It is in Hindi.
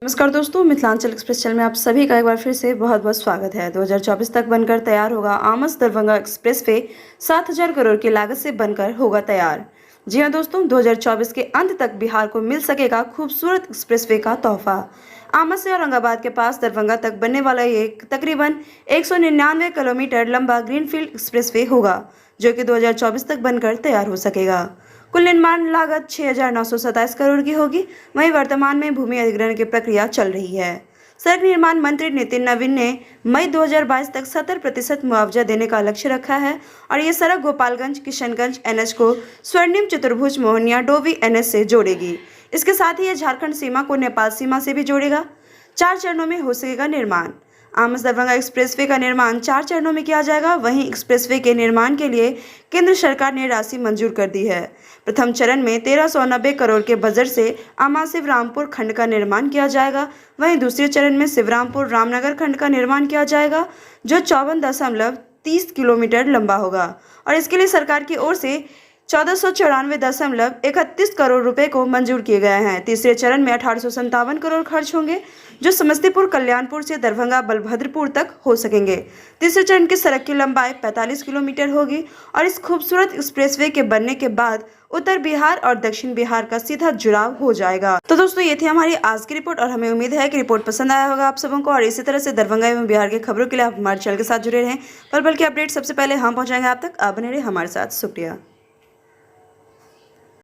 नमस्कार दोस्तों, मिथिलांचल एक्सप्रेस चैनल में आप सभी का एक बार फिर से बहुत बहुत स्वागत है। 2024 तक बनकर तैयार होगा आमस दरभंगा एक्सप्रेसवे। 7,000 करोड़ की लागत से बनकर होगा तैयार। जी हां दोस्तों, 2024 के अंत तक बिहार को मिल सकेगा खूबसूरत एक्सप्रेसवे का तोहफा। आमस से औरंगाबाद के पास दरभंगा तक बनने वाला ये तकरीबन 199 किलोमीटर लंबा ग्रीनफील्ड एक्सप्रेसवे होगा, जो कि 2024 तक बनकर तैयार हो सकेगा। कुल निर्माण लागत 6,927 करोड़ की होगी। वहीं वर्तमान में भूमि अधिग्रहण की प्रक्रिया चल रही है। सड़क निर्माण मंत्री नितिन नवीन ने मई 2022 तक 70% मुआवजा देने का लक्ष्य रखा है और ये सड़क गोपालगंज किशनगंज एनएच को स्वर्णिम चतुर्भुज मोहनिया डोवी एनएच से जोड़ेगी। इसके साथ ही यह झारखंड सीमा को नेपाल सीमा से भी जोड़ेगा। 4 चरणों में हो सकेगा निर्माण। आमस दरभंगा एक्सप्रेसवे का निर्माण 4 चरणों में किया जाएगा। वहीं एक्सप्रेसवे के निर्माण के लिए केंद्र सरकार ने राशि मंजूर कर दी है। प्रथम चरण में 1390 करोड़ के बजट से आमा शिवरामपुर खंड का निर्माण किया जाएगा। वहीं दूसरे चरण में शिवरामपुर रामनगर खंड का निर्माण किया जाएगा, जो 54.30 किलोमीटर लंबा होगा और इसके लिए सरकार की ओर से 1494.31 करोड़ रुपए को मंजूर किए गए हैं। तीसरे चरण में 1857 करोड़ खर्च होंगे, जो समस्तीपुर कल्याणपुर से दरभंगा बलभद्रपुर तक हो सकेंगे। तीसरे चरण की सड़क की लंबाई 45 किलोमीटर होगी और इस खूबसूरत एक्सप्रेसवे के बनने के बाद उत्तर बिहार और दक्षिण बिहार का सीधा जुड़ाव हो जाएगा। तो दोस्तों, ये थी हमारी आज की रिपोर्ट और हमें उम्मीद है कि रिपोर्ट पसंद आया होगा आप सबों को। और इसी तरह से दरभंगा एवं बिहार के खबरों के लिए आप हमारे चैनल के साथ जुड़े रहें। पल पल के अपडेट सबसे पहले हम पहुंचाएंगे आप तक। आप बने रहे हमारे साथ। शुक्रिया।